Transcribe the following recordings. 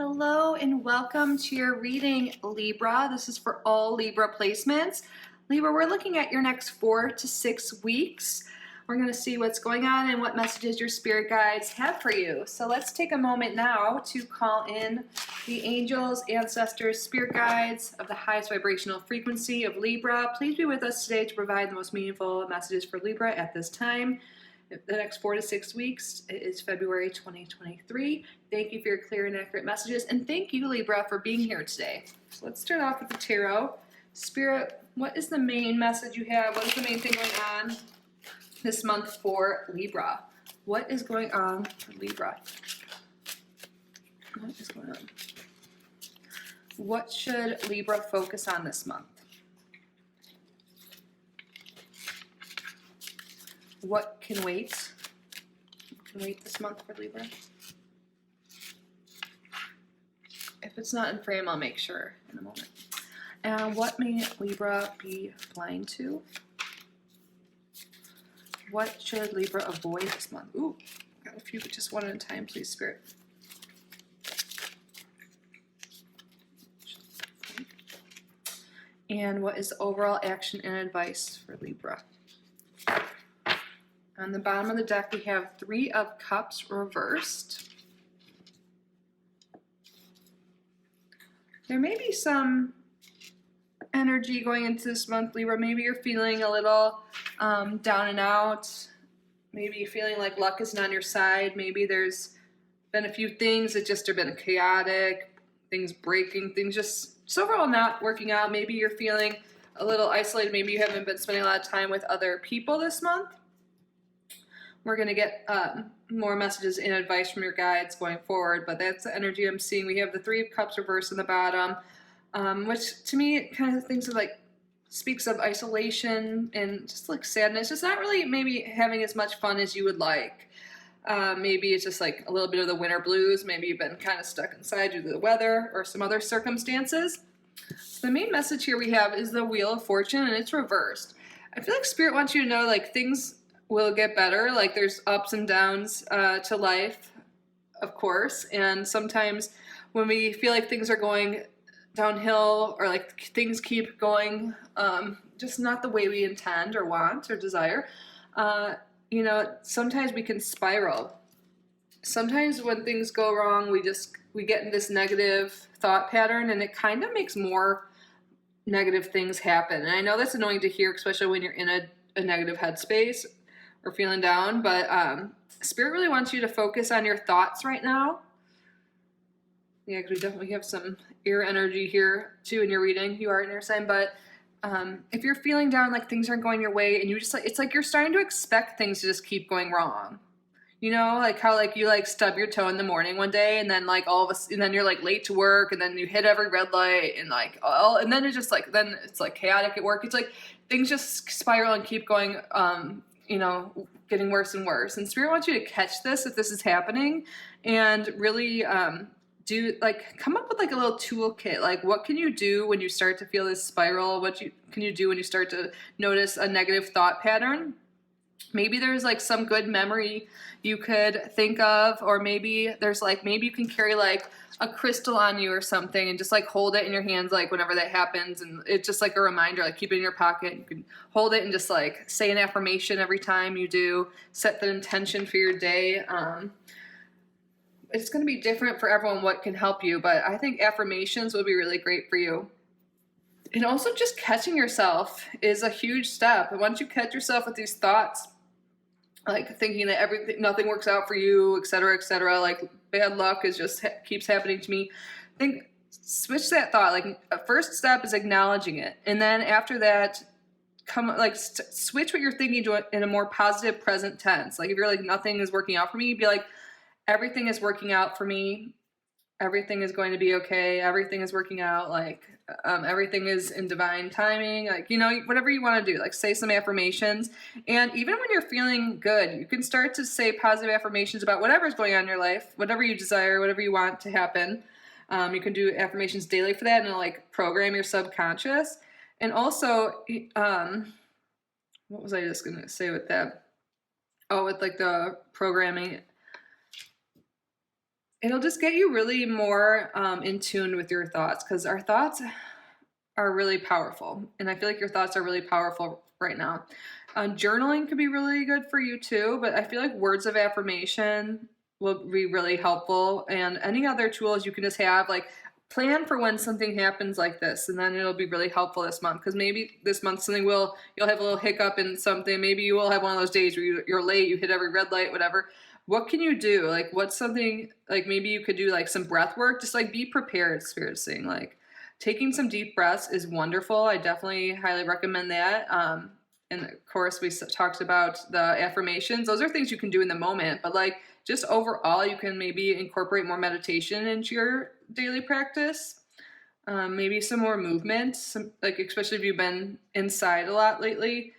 Hello and welcome to your reading, Libra. This is for all Libra placements. Libra, we're looking at your next 4 to 6 weeks. We're going to see what's going on and what messages your spirit guides have for you. So let's take a moment now to call in the angels, ancestors, spirit guides of the highest vibrational frequency of Libra. Please be with us today to provide the most meaningful messages for Libra at this time. The next 4 to 6 weeks is February 2023. Thank you for your clear and accurate messages. And thank you, Libra, for being here today. So let's start off with the tarot. Spirit, what is the main message you have? What is the main thing going on this month for Libra? What is going on for Libra? What is going on? What should Libra focus on this month? What can wait? What can wait this month for Libra? If it's not in frame, I'll make sure in a moment. And what may Libra be blind to? What should Libra avoid this month? Ooh, got a few, but just one at a time, please, Spirit. And what is the overall action and advice for Libra? On the bottom of the deck, we have 3 of Cups reversed. There may be some energy going into this month, Libra. Maybe you're feeling a little down and out. Maybe you're feeling like luck isn't on your side. Maybe there's been a few things that just have been chaotic, things breaking, things just overall not working out. Maybe you're feeling a little isolated. Maybe you haven't been spending a lot of time with other people this month. We're going to get more messages and advice from your guides going forward, but that's the energy I'm seeing. We have the 3 of Cups reversed in the bottom, which to me kind of things of like speaks of isolation and just like sadness. Just not really maybe having as much fun as you would like. Maybe it's just like a little bit of the winter blues. Maybe you've been kind of stuck inside due to the weather or some other circumstances. So the main message here we have is the Wheel of Fortune, and it's reversed. I feel like Spirit wants you to know like things will get better. Like there's ups and downs to life, of course. And sometimes when we feel like things are going downhill or like things keep going just not the way we intend or want or desire, sometimes we can spiral. Sometimes when things go wrong, we get in this negative thought pattern, and it kind of makes more negative things happen. And I know that's annoying to hear, especially when you're in a negative headspace or feeling down, but Spirit really wants you to focus on your thoughts right now. Yeah, because we definitely have some air energy here too in your reading. You are an air sign, but if you're feeling down, like things aren't going your way, and you just like, it's like you're starting to expect things to just keep going wrong. You know, like how like you like stub your toe in the morning one day, and then like and then you're like late to work, and then you hit every red light, and like and then it's just like then it's like chaotic at work. It's like things just spiral and keep going. Getting worse and worse. And Spirit wants you to catch this if this is happening, and really come up with like a little toolkit. Like what can you do when you start to feel this spiral? Can you do when you start to notice a negative thought pattern? Maybe there's like some good memory you could think of, or maybe maybe you can carry like a crystal on you or something and just like hold it in your hands like whenever that happens, and it's just like a reminder, like keep it in your pocket. You can hold it and just like say an affirmation every time you do, set the intention for your day. It's going to be different for everyone what can help you, but I think affirmations would be really great for you. And also just catching yourself is a huge step. And once you catch yourself with these thoughts, like thinking that nothing works out for you, et cetera, like bad luck keeps happening to me, switch that thought. Like a first step is acknowledging it. And then after that, switch what you're thinking to in a more positive present tense. Like if you're like, nothing is working out for me, be like, everything is working out for me. Everything is going to be okay. Everything is working out. Like everything is in divine timing. Like, whatever you want to do, like say some affirmations. And even when you're feeling good, you can start to say positive affirmations about whatever's going on in your life, whatever you desire, whatever you want to happen. You can do affirmations daily for that, and it'll like program your subconscious. And also, what was I just going to say with that? Oh, with like the programming. it'll just get you really more in tune with your thoughts, because our thoughts are really powerful. And I feel like your thoughts are really powerful right now. Journaling could be really good for you too, but I feel like words of affirmation will be really helpful. And any other tools you can just have, like plan for when something happens like this, and then it'll be really helpful this month. Because maybe this month you'll have a little hiccup in something. Maybe you will have one of those days where you're late, you hit every red light, whatever. What can you do? Like, what's something, like maybe you could do like some breath work, just like be prepared, Spirit's saying. Like taking some deep breaths is wonderful. I definitely highly recommend that. And of course we talked about the affirmations. Those are things you can do in the moment, but like just overall, you can maybe incorporate more meditation into your daily practice. Maybe some more movement, like especially if you've been inside a lot lately.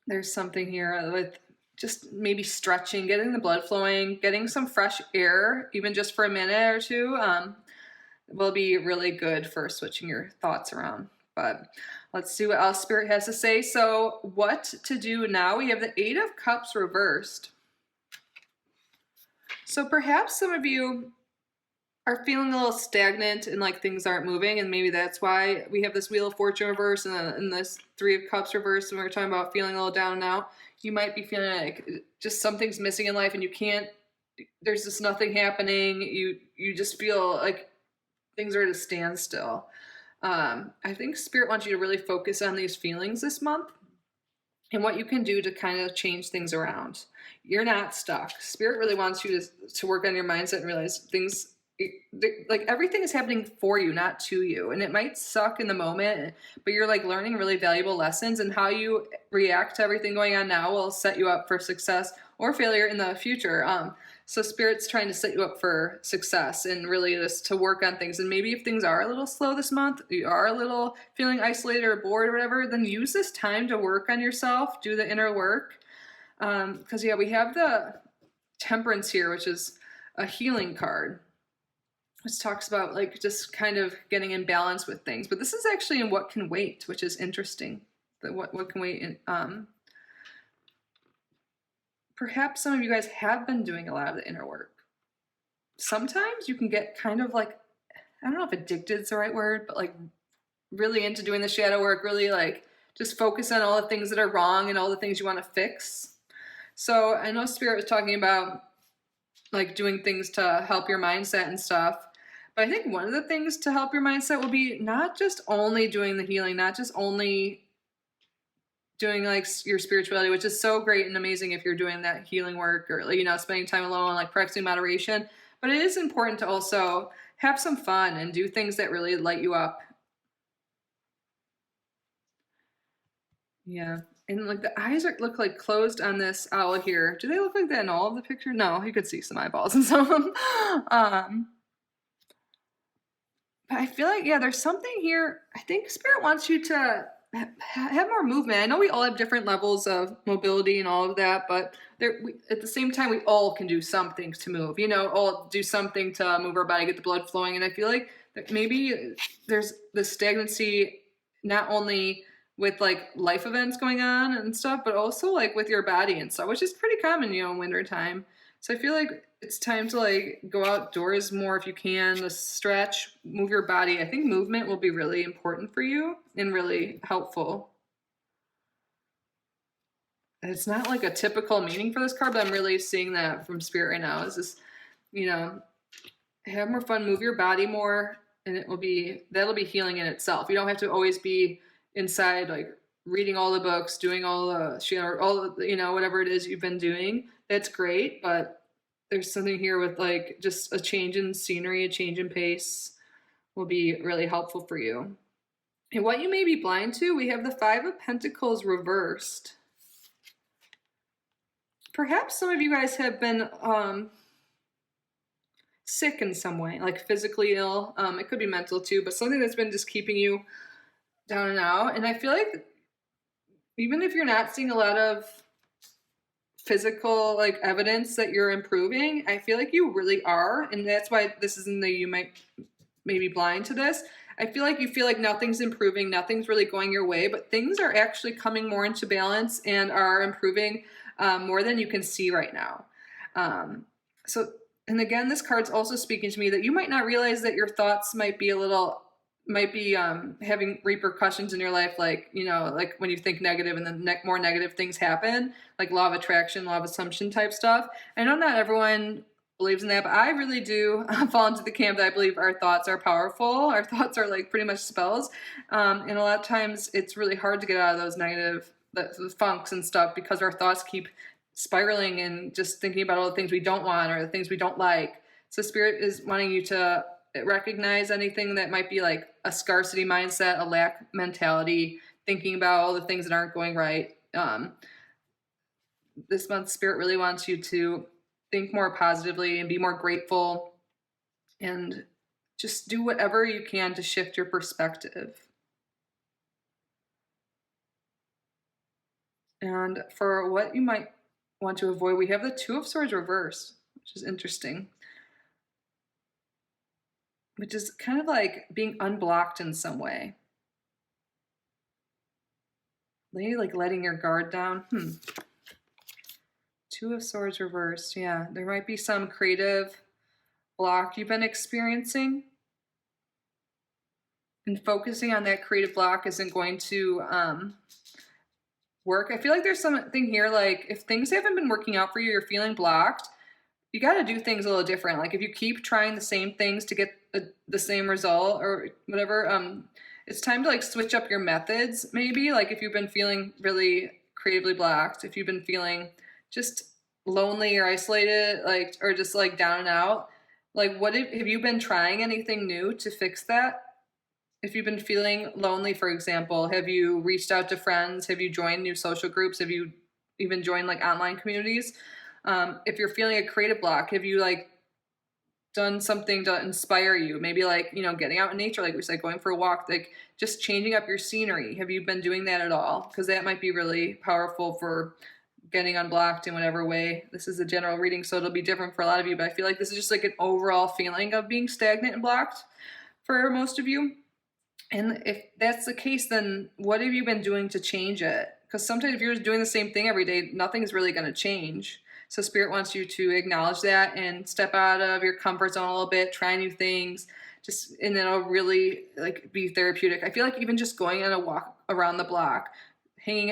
There's something here with just maybe stretching, getting the blood flowing, getting some fresh air, even just for a minute or two, will be really good for switching your thoughts around. But let's see what else Spirit has to say. So what to do now? We have the Eight of Cups reversed. So perhaps some of you are feeling a little stagnant and like things aren't moving, and maybe that's why we have this Wheel of Fortune reverse and this Three of Cups reverse, and we're talking about feeling a little down and out. You might be feeling like just something's missing in life and you can't, there's just nothing happening. You just feel like things are at a standstill. I think Spirit wants you to really focus on these feelings this month and what you can do to kind of change things around. You're not stuck. Spirit really wants you to work on your mindset and realize things, like everything is happening for you, not to you. And it might suck in the moment, but you're like learning really valuable lessons, and how you react to everything going on now will set you up for success or failure in the future. So Spirit's trying to set you up for success and really just to work on things. And maybe if things are a little slow this month, you are a little feeling isolated or bored or whatever, then use this time to work on yourself, do the inner work. Because yeah, we have the Temperance here, which is a healing card, which talks about like just kind of getting in balance with things. But this is actually in What Can Wait, which is interesting. That what can wait. Perhaps some of you guys have been doing a lot of the inner work. Sometimes you can get kind of like, I don't know if addicted is the right word, but like really into doing the shadow work, really like just focus on all the things that are wrong and all the things you want to fix. So I know Spirit was talking about like doing things to help your mindset and stuff. But I think one of the things to help your mindset will be not just only doing the healing, not just only doing like your spirituality, which is so great and amazing if you're doing that healing work or, you know, spending time alone, like practicing moderation. But it is important to also have some fun and do things that really light you up. Yeah. And like the eyes look like closed on this owl here. Do they look like that in all of the pictures? No, you could see some eyeballs in some of them. But I feel like, yeah, there's something here. I think Spirit wants you to have more movement. I know we all have different levels of mobility and all of that, but at the same time, we all can do something to move, you know, all do something to move our body, get the blood flowing. And I feel like that maybe there's the stagnancy, not only with like life events going on and stuff, but also like with your body and stuff, which is pretty common, you know, in winter time. So I feel like it's time to like go outdoors more if you can, to stretch, move your body. I think movement will be really important for you and really helpful. It's not like a typical meaning for this card, but I'm really seeing that from Spirit right now. Is this, you know, have more fun, move your body more, and that'll be healing in itself. You don't have to always be inside like reading all the books, doing all the you know, whatever it is you've been doing. That's great, but there's something here with like just a change in scenery, a change in pace will be really helpful for you. And what you may be blind to, we have the Five of Pentacles reversed. Perhaps some of you guys have been sick in some way, like physically ill. It could be mental too, but something that's been just keeping you down and out. And I feel like even if you're not seeing a lot of physical like evidence that you're improving, I feel like you really are. And that's why this is in the, you might maybe blind to this. I feel like nothing's improving, nothing's really going your way, but things are actually coming more into balance and are improving more than you can see right now. So And again, this card's also speaking to me that you might not realize that your thoughts might be having repercussions in your life, like, you know, like when you think negative and then more negative things happen, like law of attraction, law of assumption type stuff. I know not everyone believes in that, but I really do fall into the camp that I believe our thoughts are powerful. Our thoughts are like pretty much spells. And a lot of times it's really hard to get out of those negative the funks and stuff because our thoughts keep spiraling and just thinking about all the things we don't want or the things we don't like. So Spirit is wanting you to recognize anything that might be like a scarcity mindset, a lack mentality, thinking about all the things that aren't going right. This month, Spirit really wants you to think more positively and be more grateful and just do whatever you can to shift your perspective. And for what you might want to avoid, we have the Two of Swords reversed, which is interesting. Which is kind of like being unblocked in some way. Maybe like letting your guard down. Two of Swords reversed. Yeah, there might be some creative block you've been experiencing. And focusing on that creative block isn't going to work. I feel like there's something here, like if things haven't been working out for you, you're feeling blocked, you got to do things a little different. Like if you keep trying the same things to get the same result or whatever, it's time to like switch up your methods. Maybe like if you've been feeling really creatively blocked, if you've been feeling just lonely or isolated, like, or just like down and out, like have you been trying anything new to fix that? If you've been feeling lonely, for example, have you reached out to friends? Have you joined new social groups? Have you even joined like online communities? If you're feeling a creative block, have you like done something to inspire you? Maybe like, you know, getting out in nature, like we said, going for a walk, like just changing up your scenery. Have you been doing that at all? Because that might be really powerful for getting unblocked in whatever way. This is a general reading, so it'll be different for a lot of you, but I feel like this is just like an overall feeling of being stagnant and blocked for most of you. And if that's the case, then what have you been doing to change it? Because sometimes if you're just doing the same thing every day, nothing's really going to change. So Spirit wants you to acknowledge that and step out of your comfort zone a little bit, try new things, and it'll really like be therapeutic. I feel like even just going on a walk around the block,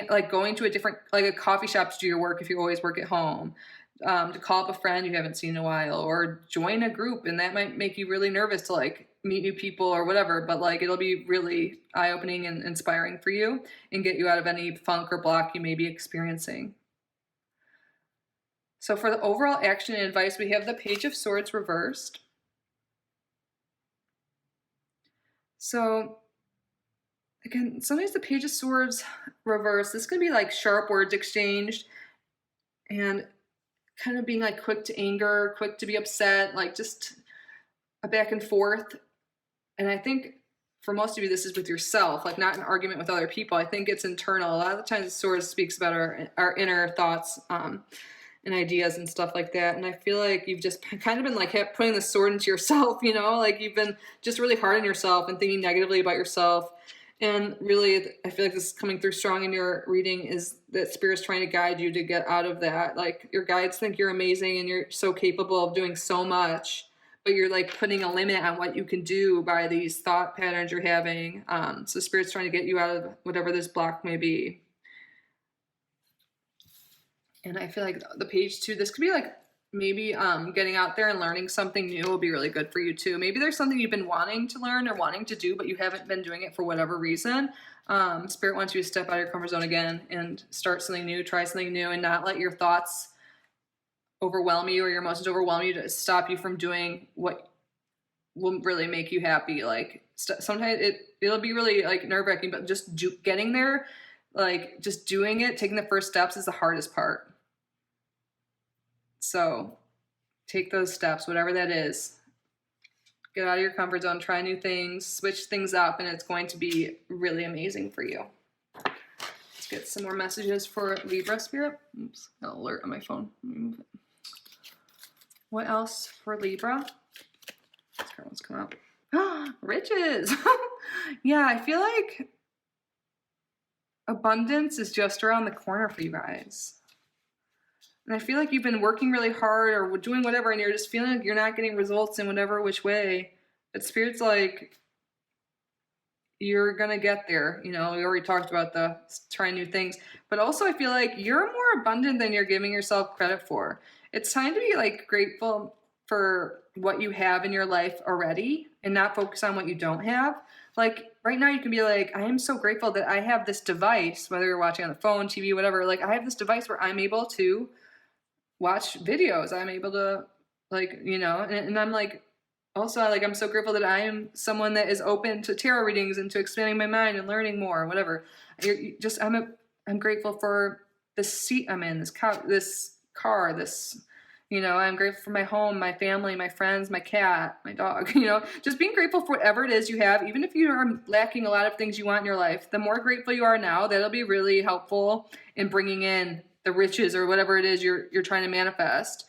like going to a different, like a coffee shop to do your work if you always work at home, to call up a friend you haven't seen in a while, or join a group, and that might make you really nervous to like meet new people or whatever, but like it'll be really eye-opening and inspiring for you and get you out of any funk or block you may be experiencing. So for the overall action and advice, we have the Page of Swords reversed. So again, sometimes the Page of Swords reversed, this could be like sharp words exchanged and kind of being like quick to anger, quick to be upset, like just a back and forth. And I think for most of you, this is with yourself, like not an argument with other people. I think it's internal. A lot of the times the sword speaks about our inner thoughts and ideas and stuff like that. And I feel like you've just kind of been like putting the sword into yourself, you know, like you've been just really hard on yourself and thinking negatively about yourself. And really, I feel like this is coming through strong in your reading, is that Spirit's trying to guide you to get out of that. Like your guides think you're amazing and you're so capable of doing so much, but you're like putting a limit on what you can do by these thought patterns you're having. So Spirit's trying to get you out of whatever this block may be. And I feel like the page 2, this could be like maybe getting out there and learning something new will be really good for you too. Maybe there's something you've been wanting to learn or wanting to do, but you haven't been doing it for whatever reason. Spirit wants you to step out of your comfort zone again and start something new, try something new, and not let your thoughts overwhelm you or your emotions overwhelm you to stop you from doing what will really make you happy. Like sometimes it'll be really like nerve-wracking, but just getting there, like just doing it, taking the first steps is the hardest part. So take those steps, whatever that is. Get out of your comfort zone, try new things, switch things up, and it's going to be really amazing for you. Let's get some more messages for Libra Spirit. Oops, got an alert on my phone. Let me move it. What else for Libra? This card wants to come out. Riches! Yeah, I feel like abundance is just around the corner for you guys. And I feel like you've been working really hard or doing whatever, and you're just feeling like you're not getting results in whatever which way. But Spirit's like, you're going to get there. You know, we already talked about the trying new things. But also I feel like you're more abundant than you're giving yourself credit for. It's time to be like grateful for what you have in your life already and not focus on what you don't have. Like right now you can be like, I am so grateful that I have this device, whether you're watching on the phone, TV, whatever. Like I have this device where I'm able to watch videos. I'm able to like, you know, and I'm like, also like, I'm so grateful that I am someone that is open to tarot readings and to expanding my mind and learning more, whatever. I'm grateful for the seat I'm in, this car, you know, I'm grateful for my home, my family, my friends, my cat, my dog, you know, just being grateful for whatever it is you have, even if you are lacking a lot of things you want in your life. The more grateful you are now, that'll be really helpful in bringing in the riches or whatever it is you're trying to manifest.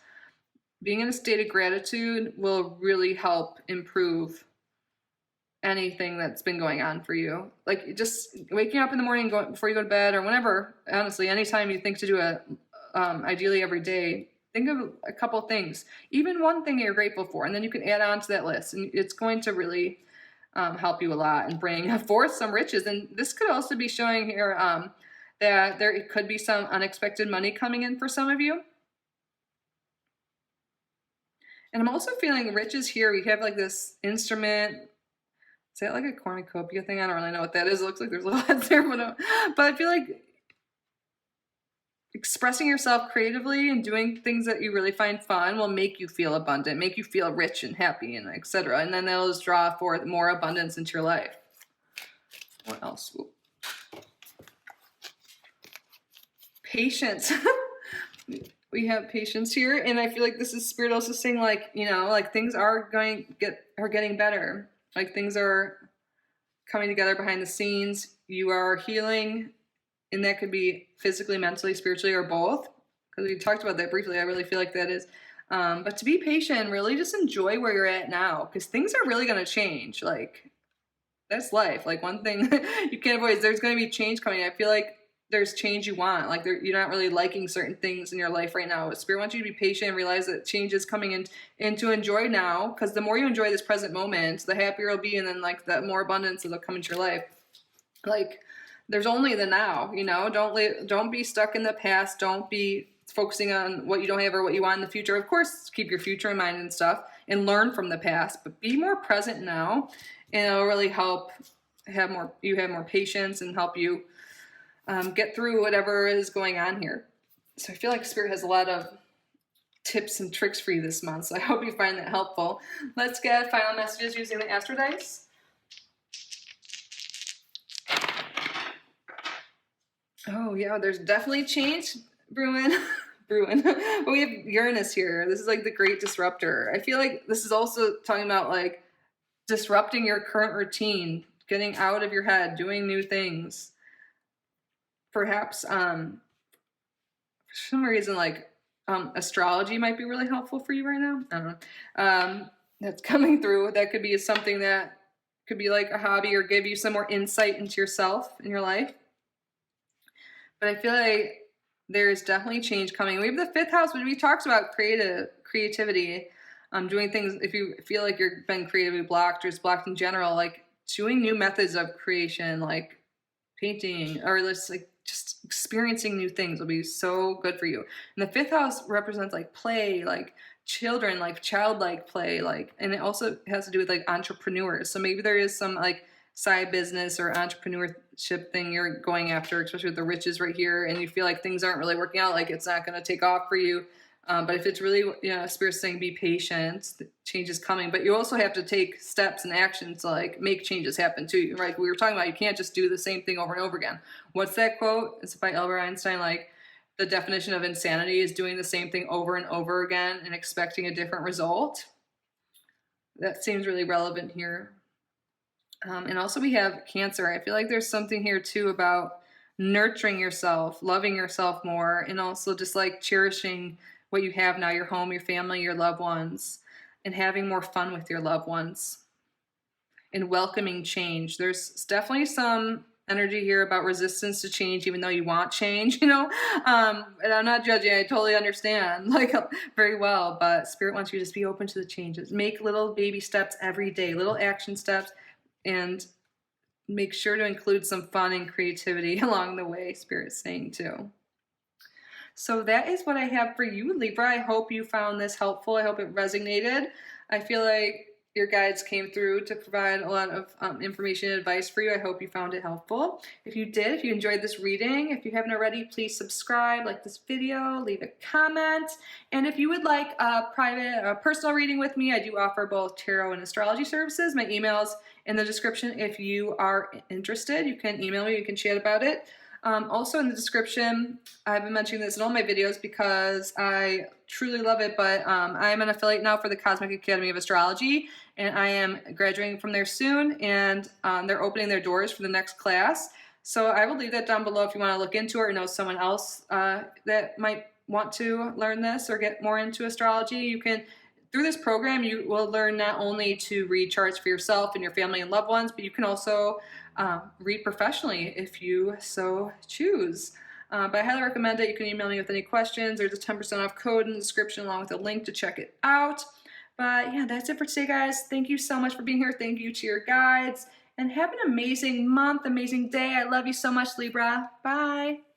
Being in a state of gratitude will really help improve anything that's been going on for you. Like just waking up in the morning, before you go to bed or whenever, honestly, anytime you think to do it, ideally every day, think of a couple things, even one thing you're grateful for, and then you can add on to that list, and it's going to really help you a lot and bring forth some riches. And this could also be showing here that there could be some unexpected money coming in for some of you. And I'm also feeling riches here. We have like this instrument. Is that like a cornucopia thing? I don't really know what that is. It looks like there's a lot there, but I feel like expressing yourself creatively and doing things that you really find fun will make you feel abundant, make you feel rich and happy and etc. And then that'll just draw forth more abundance into your life. What else? Ooh. Patience. We have patience here, and I feel like this is Spirit also saying, like, you know, like things are getting better. Like things are coming together behind the scenes. You are healing, and that could be physically, mentally, spiritually, or both. Because we talked about that briefly. I really feel like that is. But to be patient, really just enjoy where you're at now, because things are really going to change. Like that's life. Like one thing you can't avoid is there's going to be change coming. I feel like there's change you want. Like you're not really liking certain things in your life right now. Spirit wants you to be patient and realize that change is coming in and to enjoy now, because the more you enjoy this present moment, the happier you'll be, and then like the more abundance that'll come into your life. Like there's only the now, you know. Don't be stuck in the past. Don't be focusing on what you don't have or what you want in the future. Of course, keep your future in mind and stuff and learn from the past, but be more present now, and it'll really help have more patience and help you get through whatever is going on here. So I feel like Spirit has a lot of tips and tricks for you this month, so I hope you find that helpful. Let's get final messages using the Astro Dice. Oh yeah, there's definitely change brewing. But we have Uranus here. This is like the great disruptor. I feel like this is also talking about like disrupting your current routine, getting out of your head, doing new things. Perhaps for some reason like astrology might be really helpful for you right now. I don't know. That's coming through. That could be something that could be like a hobby or give you some more insight into yourself in your life. But I feel like there's definitely change coming. We have the 5th house, which we talked about creativity, doing things. If you feel like you've been creatively blocked or just blocked in general, like doing new methods of creation, like painting, or just experiencing new things will be so good for you. And the 5th house represents like play, like children, like childlike play, like, and it also has to do with like entrepreneurs. So maybe there is some like side business or entrepreneurship thing you're going after, especially with the riches right here, and you feel like things aren't really working out, like it's not going to take off for you. But if it's really, you know, Spirit's saying be patient, the change is coming, but you also have to take steps and actions to like make changes happen too. Like we were talking about, you can't just do the same thing over and over again. What's that quote? It's by Albert Einstein. Like the definition of insanity is doing the same thing over and over again and expecting a different result. That seems really relevant here. And also we have Cancer. I feel like there's something here too about nurturing yourself, loving yourself more, and also just like cherishing what you have now, your home, your family, your loved ones, and having more fun with your loved ones and welcoming change. There's definitely some energy here about resistance to change, even though you want change, you know? And I'm not judging, I totally understand, like, very well, but Spirit wants you to just be open to the changes. Make little baby steps every day, little action steps, and make sure to include some fun and creativity along the way, Spirit's saying too. So that is what I have for you, Libra. I hope you found this helpful. I hope it resonated. I feel like your guides came through to provide a lot of information and advice for you. I hope you found it helpful. If you did, if you enjoyed this reading, if you haven't already, please subscribe, like this video, leave a comment. And if you would like a private, personal reading with me, I do offer both tarot and astrology services. My email's in the description. If you are interested, you can email me, you can chat about it. Also in the description, I've been mentioning this in all my videos because I truly love it, but I am an affiliate now for the Cosmic Academy of Astrology, and I am graduating from there soon, and they're opening their doors for the next class. So I will leave that down below if you want to look into it or know someone else that might want to learn this or get more into astrology. You can, through this program, you will learn not only to read charts for yourself and your family and loved ones, but you can also read professionally if you so choose. But I highly recommend it. You can email me with any questions. There's a 10% off code in the description along with a link to check it out. But yeah, that's it for today, guys. Thank you so much for being here. Thank you to your guides. And have an amazing month, amazing day. I love you so much, Libra. Bye.